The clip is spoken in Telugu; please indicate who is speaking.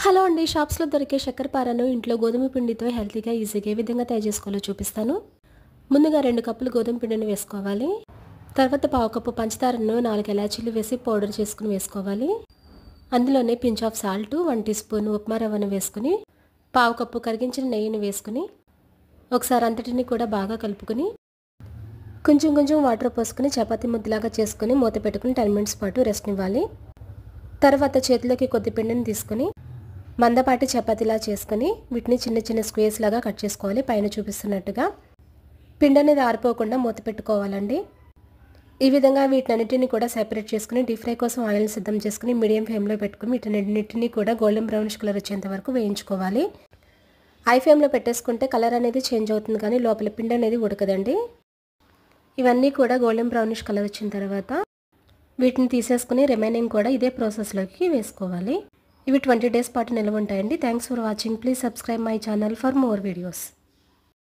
Speaker 1: హలో అండి. షాప్స్‌లో దొరికే శర్కరపారను ఇంట్లో గోధుమ పిండితో హెల్తీగా, ఈజీగా ఏ విధంగా తయారు చేసుకోవాలో చూపిస్తాను. ముందుగా 2 కప్పులు గోధుమ పిండిని వేసుకోవాలి. తర్వాత పావు కప్పు పంచదారను 4 ఇలాచీలు వేసి పౌడర్ చేసుకుని వేసుకోవాలి. అందులోనే pinch of salt, 1 teaspoon upma రవ్వను వేసుకుని, పావు కప్పు కరిగించిన నెయ్యిని వేసుకుని, ఒకసారి అంతటిని కూడా బాగా కలుపుకొని, కొంచెం కొంచెం వాటర్ పోసుకుని చపాతీ ముద్దలాగా చేసుకుని మూత పెట్టుకుని 10 మినిట్స్ పాటు రెస్ట్ ఇవ్వాలి. తర్వాత చేతిలోకి కొద్ది పిండిని తీసుకుని మందపాటి చపాతీలా చేసుకుని వీటిని చిన్న చిన్న స్క్వేర్స్ లాగా కట్ చేసుకోవాలి. పైన చూపిస్తున్నట్టుగా పిండి అనేది ఆరిపోకుండా మూత పెట్టుకోవాలండి. ఈ విధంగా వీటన్నిటిని కూడా సెపరేట్ చేసుకుని డీప్ ఫ్రై కోసం ఆయిల్ సిద్ధం చేసుకుని మీడియం ఫ్లేమ్లో పెట్టుకుని వీటన్నిటిని కూడా గోల్డెన్ బ్రౌనిష్ కలర్ వచ్చేంత వరకు వేయించుకోవాలి. హై ఫ్లేమ్లో పెట్టేసుకుంటే కలర్ అనేది చేంజ్ అవుతుంది, కానీ లోపల పిండి అనేది ఉడకదండి. ఇవన్నీ కూడా గోల్డెన్ బ్రౌనిష్ కలర్ వచ్చిన తర్వాత వీటిని తీసేసుకుని రిమైనింగ్ కూడా ఇదే ప్రాసెస్లోకి వేసుకోవాలి. ఇవి 20 డేస్ పాటు నిల్వ ఉంటాయండి. Thanks for watching. Please subscribe my channel for more videos.